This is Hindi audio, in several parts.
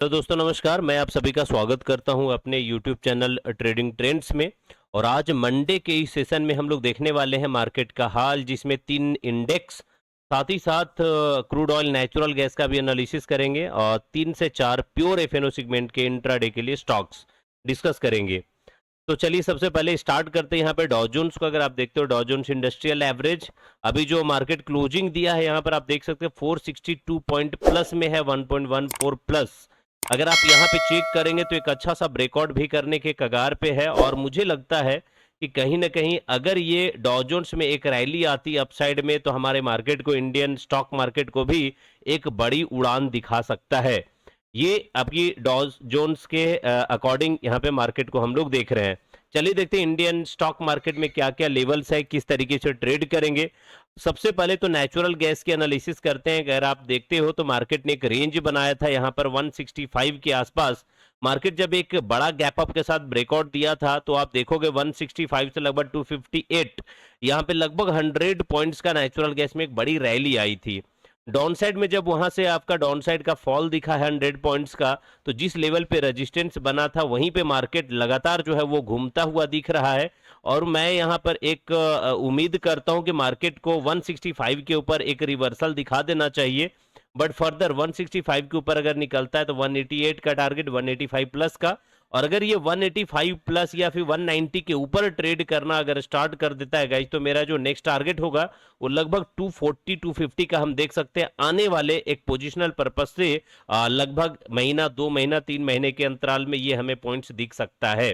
तो दोस्तों नमस्कार, मैं आप सभी का स्वागत करता हूं अपने यूट्यूब चैनल ट्रेडिंग ट्रेंड्स में। और आज मंडे के इस सेशन में हम लोग देखने वाले हैं मार्केट का हाल, जिसमें 3 इंडेक्स, साथ ही साथ क्रूड ऑयल नेचुरल गैस का भी एनालिसिस करेंगे और 3 से 4 प्योर एफएनओ सेगमेंट के इंट्राडे के लिए स्टॉक्स डिस्कस करेंगे। तो चलिए सबसे पहले स्टार्ट करते हैं यहाँ पे डॉ जोन्स को। अगर आप देखते हो डॉ जोन्स इंडस्ट्रियल एवरेज, अभी जो मार्केट क्लोजिंग दिया है यहाँ पर आप देख सकते हैं 462 पॉइंट प्लस में है, 1.14 प्लस। अगर आप यहाँ पे चेक करेंगे तो एक अच्छा सा ब्रेकआउट भी करने के कगार पे है, और मुझे लगता है कि कहीं ना कहीं अगर ये डॉ जोन्स में एक रैली आती अपसाइड में, तो हमारे मार्केट को, इंडियन स्टॉक मार्केट को भी एक बड़ी उड़ान दिखा सकता है। ये आपकी डॉ जोन्स के अकॉर्डिंग यहाँ पे मार्केट को हम लोग देख रहे हैं। चलिए देखते हैं इंडियन स्टॉक मार्केट में क्या क्या लेवल्स है, किस तरीके से ट्रेड करेंगे। सबसे पहले तो नेचुरल गैस की एनालिसिस करते हैं। अगर आप देखते हो तो मार्केट ने एक रेंज बनाया था यहाँ पर 165 के आसपास। मार्केट जब एक बड़ा गैप अप के साथ ब्रेकआउट दिया था तो आप देखोगे 165 से लगभग 258, यहाँ पे लगभग 100 पॉइंट्स का नेचुरल गैस में एक बड़ी रैली आई थी। डाउन साइड में जब वहां से आपका डाउन साइड का फॉल दिखा है 100 पॉइंट्स का, तो जिस लेवल पे रेजिस्टेंस बना था वहीं पे मार्केट लगातार जो है वो घूमता हुआ दिख रहा है। और मैं यहां पर एक उम्मीद करता हूं कि मार्केट को 165 के ऊपर एक रिवर्सल दिखा देना चाहिए। बट फर्दर 165 के ऊपर अगर निकलता है तो 188 का टारगेट, 185 प्लस का। और अगर ये 185 प्लस या फिर 190 के ऊपर ट्रेड करना अगर स्टार्ट कर देता है गाइस, तो मेरा जो नेक्स्ट टारगेट होगा वो लगभग 240 250 का हम देख सकते हैं आने वाले एक पोजिशनल पर्पज से। लगभग महीना, 2 महीना, 3 महीने के अंतराल में ये हमें पॉइंट्स दिख सकता है।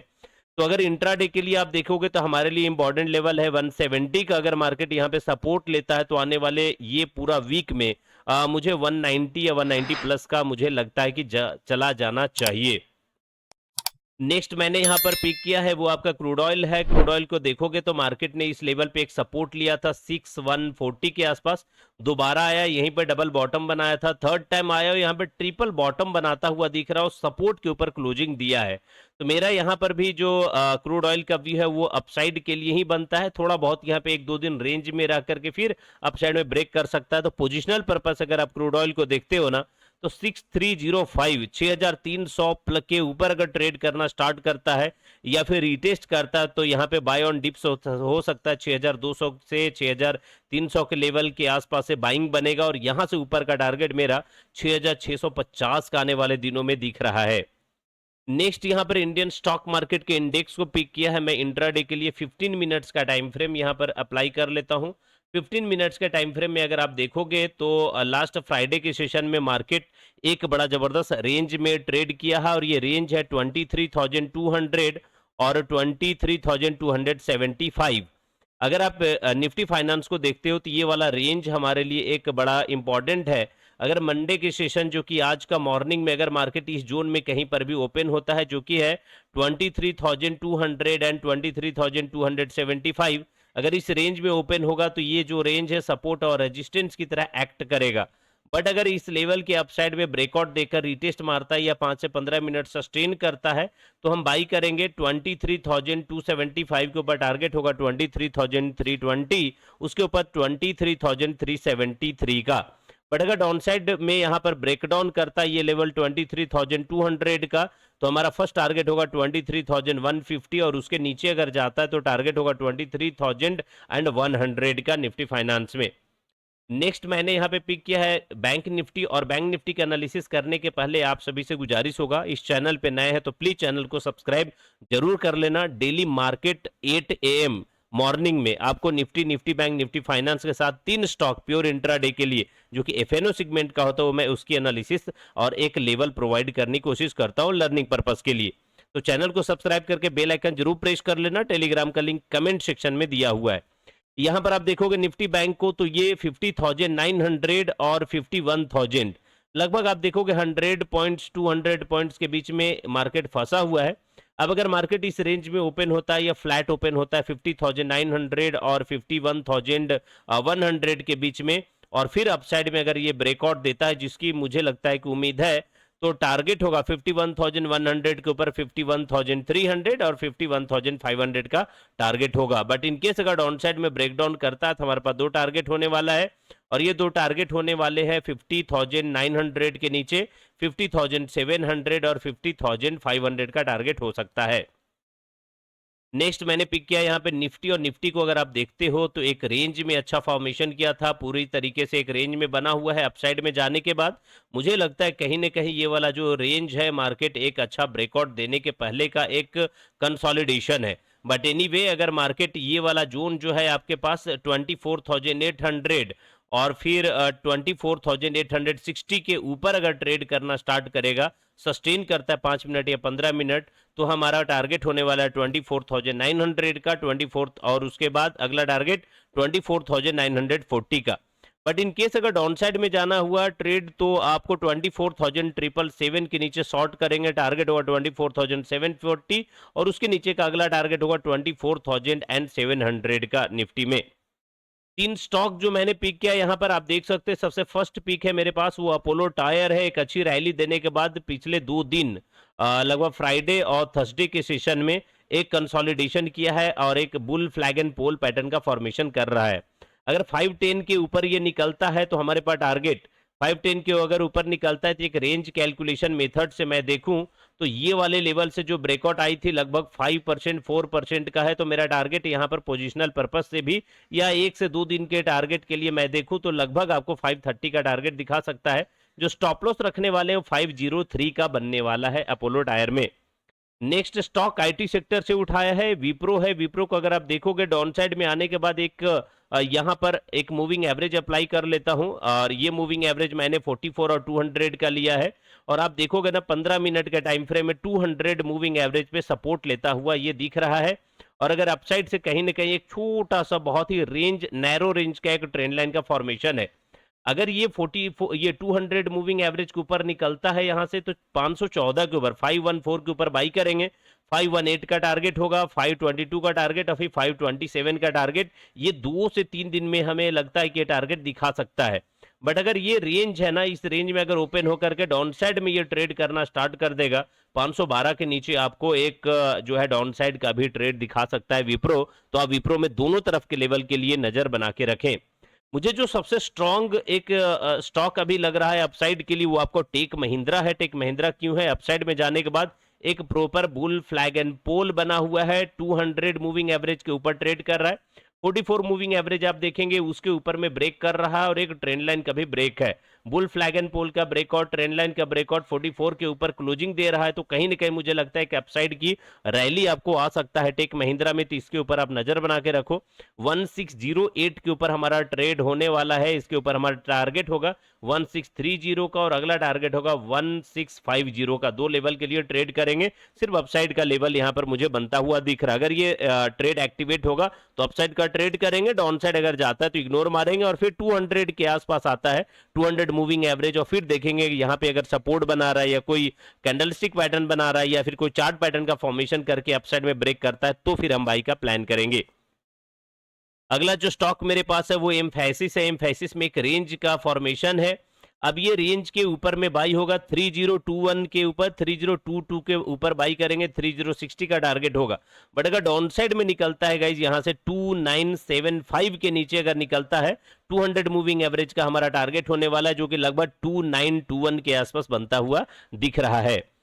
तो अगर इंट्राडे के लिए आप देखोगे तो हमारे लिए इंपॉर्टेंट लेवल है 170 का। अगर मार्केट यहाँ पे सपोर्ट लेता है तो आने वाले ये पूरा वीक में मुझे 190 या 190 प्लस का मुझे लगता है कि चला जाना चाहिए। नेक्स्ट मैंने यहां पर पिक किया है वो आपका क्रूड ऑयल है। क्रूड ऑयल को देखोगे तो मार्केट ने इस लेवल पे एक सपोर्ट लिया था 6140 के आसपास, दोबारा आया यहीं पर डबल बॉटम बनाया था, थर्ड टाइम आया और यहाँ पे ट्रिपल बॉटम बनाता हुआ दिख रहा है, सपोर्ट के ऊपर क्लोजिंग दिया है। तो मेरा यहाँ पर भी जो क्रूड ऑयल का व्यू है वो अपसाइड के लिए ही बनता है। थोड़ा बहुत यहाँ पे 1-2 दिन रेंज में रह करके फिर अपसाइड में ब्रेक कर सकता है। तो पोजिशनल पर्पस अगर आप क्रूड ऑयल को देखते हो ना, तो 6305 6300 के ऊपर अगर ट्रेड करना स्टार्ट करता है या फिर रिटेस्ट करता है तो यहाँ पे बाय ऑन डिप्स हो सकता है 6200 से 6300 के लेवल के आसपास से बाइंग बनेगा, और यहाँ से ऊपर का टारगेट मेरा 6650 का आने वाले दिनों में दिख रहा है। नेक्स्ट यहाँ पर इंडियन स्टॉक मार्केट के इंडेक्स को पिक किया है। मैं इंट्राडे के लिए 15 मिनट्स का टाइम फ्रेम यहाँ पर अप्लाई कर लेता हूँ। 15 मिनट्स के टाइम फ्रेम में अगर आप देखोगे तो लास्ट फ्राइडे के सेशन में मार्केट एक बड़ा जबरदस्त रेंज में ट्रेड किया है, और ये रेंज है 23,200 और 23,275। अगर आप निफ्टी फाइनेंस को देखते हो तो ये वाला रेंज हमारे लिए एक बड़ा इंपॉर्टेंट है। अगर मंडे के सेशन जो कि आज का मॉर्निंग में अगर मार्केट इस जोन में कहीं पर भी ओपन होता है जो कि है 23,200 एंड 23,275, अगर इस रेंज में ओपन होगा तो ये जो रेंज है सपोर्ट और रेजिस्टेंस की तरह एक्ट करेगा। बट अगर इस लेवल के अपसाइड में ब्रेकआउट देकर रिटेस्ट मारता है या 5 से 15 मिनट सस्टेन करता है तो हम बाई करेंगे 23,275 के ऊपर। टारगेट होगा 23,320, उसके ऊपर 23,373 का। बट अगर डाउन साइड में यहाँ पर ब्रेकडाउन करता है ये लेवल 23,200 का, तो हमारा फर्स्ट टारगेट होगा 23,150, और उसके नीचे अगर जाता है तो टारगेट होगा 23,100 का निफ्टी फाइनेंस में। नेक्स्ट मैंने यहाँ पे पिक किया है बैंक निफ्टी, और बैंक निफ्टी का एनालिसिस करने के पहले आप सभी से गुजारिश होगा, इस चैनल पे नए हैं तो प्लीज चैनल को सब्सक्राइब जरूर कर लेना। डेली मार्केट 8 AM मॉर्निंग में आपको Nifty, Nifty bank, Nifty finance के साथ 3 स्टॉक प्योर इंट्राडे के लिए जो कि एफएनओ सेगमेंट का होता है वो मैं उसकी एनालिसिस और एक लेवल प्रोवाइड करने की कोशिश करता हूँ लर्निंग पर्पज के लिए। तो चैनल को सब्सक्राइब करके बेल आइकन जरूर प्रेस कर लेना। टेलीग्राम का लिंक कमेंट सेक्शन में दिया हुआ है। यहां पर आप देखोगे निफ्टी बैंक को तो ये 50,900 और 51,000, लगभग आप देखोगे 100 पॉइंट्स 200 पॉइंट्स के बीच में मार्केट फंसा हुआ है। अब अगर मार्केट इस रेंज में ओपन होता है या फ्लैट ओपन होता है 50,900 और 51,100 के बीच में, और फिर अपसाइड में अगर ये ब्रेकआउट देता है जिसकी मुझे लगता है कि उम्मीद है, तो टारगेट होगा 51,100 के ऊपर 51,300 और 51,500 का टारगेट होगा। बट इनकेस अगर डाउन साइड में ब्रेकडाउन करता है तो हमारे पास दो टारगेट होने वाला है, और ये दो टारगेट होने वाले हैं 50,900 के नीचे 50,700 और 50,500 का टारगेट हो सकता है। नेक्स्ट मैंने पिक किया यहाँ पे निफ्टी, और निफ्टी को अगर आप देखते हो तो एक रेंज में अच्छा फॉर्मेशन किया था, पूरी तरीके से एक रेंज में बना हुआ है। अपसाइड में जाने के बाद मुझे लगता है कहीं ना कहीं ये वाला जो रेंज है मार्केट एक अच्छा ब्रेकआउट देने के पहले का एक कंसोलिडेशन है। बट एनीवे अगर मार्केट ये वाला जोन जो है आपके पास 24,800 और फिर 24,860 के ऊपर अगर ट्रेड करना स्टार्ट करेगा, सस्टेन करता है 5 मिनट या 15 मिनट, तो हमारा टारगेट होने वाला है 24,900 का 24, और उसके बाद अगला टारगेट 24,940 का। बट इन केस अगर डाउन साइड में जाना हुआ ट्रेड तो आपको 24,777 के नीचे शॉर्ट करेंगे, टारगेट होगा 24,740, और उसके नीचे का अगला टारगेट होगा 24,700 का निफ्टी में। तीन स्टॉक जो मैंने पिक किया यहाँ पर आप देख सकते हैं, सबसे फर्स्ट पिक है मेरे पास वो अपोलो टायर है। एक अच्छी रैली देने के बाद पिछले 2 दिन लगभग फ्राइडे और थर्सडे के सेशन में एक कंसोलिडेशन किया है और एक bull flag and pole pattern का फॉर्मेशन कर रहा है। अगर 510 के ऊपर ये निकलता है तो हमारे पास टारगेट 510 के अगर ऊपर निकलता है तो एक रेंज कैलकुलेशन मेथड से मैं देखूं तो ये वाले लेवल से जो ब्रेकआउट आई थी लगभग 5% 4% का है, तो मेरा टारगेट यहाँ पर पोजिशनल पर्पज से भी या 1 से 2 दिन के टारगेट के लिए मैं देखूं तो लगभग आपको 530 का टारगेट दिखा सकता है। जो स्टॉप लॉस रखने वाले हैं 503 का बनने वाला है अपोलो टायर में। नेक्स्ट स्टॉक आईटी सेक्टर से उठाया है, विप्रो है। विप्रो को अगर आप देखोगे डाउन साइड में आने के बाद एक यहां पर एक मूविंग एवरेज अप्लाई कर लेता हूं, और ये मूविंग एवरेज मैंने 44 और 200 का लिया है, और आप देखोगे ना 15 मिनट के टाइम फ्रेम में 200 मूविंग एवरेज पे सपोर्ट लेता हुआ ये दिख रहा है। और अगर अपसाइड से कहीं ना कहीं एक छोटा सा बहुत ही रेंज नैरो रेंज का एक ट्रेंड लाइन का फॉर्मेशन है, अगर ये 200 मूविंग एवरेज के ऊपर निकलता है यहां से तो 514 के ऊपर 514 के ऊपर बाई करेंगे। 518 का टारगेट होगा, 522 का टारगेट और फिर 527 का टारगेट। ये 2 से 3 दिन में हमें लगता है कि ये टारगेट दिखा सकता है। बट अगर ये रेंज है ना, इस रेंज में अगर ओपन होकर के डाउन साइड में ये ट्रेड करना स्टार्ट कर देगा 512 के नीचे आपको एक जो है डाउन साइड का भी ट्रेड दिखा सकता है विप्रो। तो आप विप्रो में दोनों तरफ के लेवल के लिए नजर बना के रखें। मुझे जो सबसे स्ट्रॉन्ग एक स्टॉक अभी लग रहा है अपसाइड के लिए वो आपको टेक महिंद्रा है। टेक महिंद्रा क्यों है? अपसाइड में जाने के बाद एक प्रॉपर बुल फ्लैग एंड पोल बना हुआ है, 200 मूविंग एवरेज के ऊपर ट्रेड कर रहा है, 44 मूविंग एवरेज आप देखेंगे उसके ऊपर में ब्रेक कर रहा है, और एक ट्रेंड लाइन का भी ब्रेक है। बुल फ्लैग एंड पोल का ब्रेकआउट, ट्रेंड लाइन का ब्रेकआउट 44 के ऊपर क्लोजिंग दे रहा है, तो कहीं ना कहीं मुझे लगता है कि अपसाइड की रैली आपको आ सकता है टेक महिंद्रा में, तो इसके ऊपर आप नजर बना के रखो। 1608 के ऊपर हमारा ट्रेड होने वाला है, इसके ऊपर हमारा टारगेट होगा 1630 का, और अगला टारगेट होगा 1650 का। 2 लेवल के लिए ट्रेड करेंगे, सिर्फ अपसाइड का लेवल यहां पर मुझे बनता हुआ दिख रहा है। अगर ये ट्रेड एक्टिवेट होगा तो अपसाइड का ट्रेड करेंगे, डाउन साइड अगर जाता है तो इग्नोर मारेंगे, और फिर 200 के आसपास आता है 200 मूविंग एवरेज, और फिर देखेंगे यहां पे अगर सपोर्ट बना रहा है या कोई कैंडलस्टिक पैटर्न बना रहा है या फिर कोई चार्ट पैटर्न का फॉर्मेशन करके अपसाइड में ब्रेक करता है तो फिर हम बाई का प्लान करेंगे। अगला जो स्टॉक मेरे पास है वो एम्फैसिस है। एम्फैसिस में एक रेंज का फॉर्मेशन है। अब ये रेंज के ऊपर में बाई होगा 3021 के ऊपर, 3022 के ऊपर बाई करेंगे, 3060 का टारगेट होगा। बट अगर डाउन साइड में निकलता है गाइज यहां से 2975 के नीचे अगर निकलता है, 200 मूविंग एवरेज का हमारा टारगेट होने वाला है, जो कि लगभग 2921 के आसपास बनता हुआ दिख रहा है।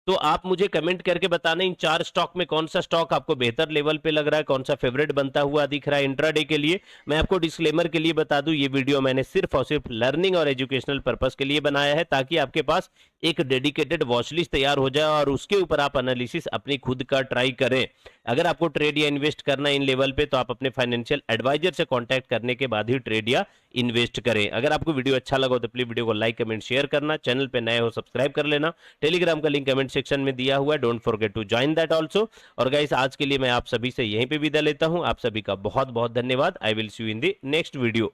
तो आप मुझे कमेंट करके बताना इन 4 स्टॉक में कौन सा स्टॉक आपको बेहतर लेवल पे लग रहा है, कौन सा फेवरेट बनता हुआ दिख रहा है इंट्राडे के लिए। मैं आपको डिस्क्लेमर के लिए बता दूं, ये वीडियो मैंने सिर्फ और सिर्फ लर्निंग और एजुकेशनल पर्पस के लिए बनाया है, ताकि आपके पास एक डेडिकेटेड वॉच लिस्ट तैयार हो जाए और उसके ऊपर आप एनालिसिस अपनी खुद का ट्राई करें। अगर आपको ट्रेड या इन्वेस्ट करना है इन लेवल पे तो आप अपने फाइनेंशियल एडवाइजर से कांटेक्ट करने के बाद ही ट्रेड या इन्वेस्ट करें। अगर आपको वीडियो अच्छा लगा तो प्लीज वीडियो को लाइक कमेंट शेयर करना, चैनल पे नए हो सब्सक्राइब कर लेना, टेलीग्राम का लिंक कमेंट सेक्शन में दिया हुआ है, don't forget to join that also. और गाइस आज के लिए मैं आप सभी से यहीं पे विदा लेता हूं, आप सभी का बहुत बहुत धन्यवाद। I will see you in the next video.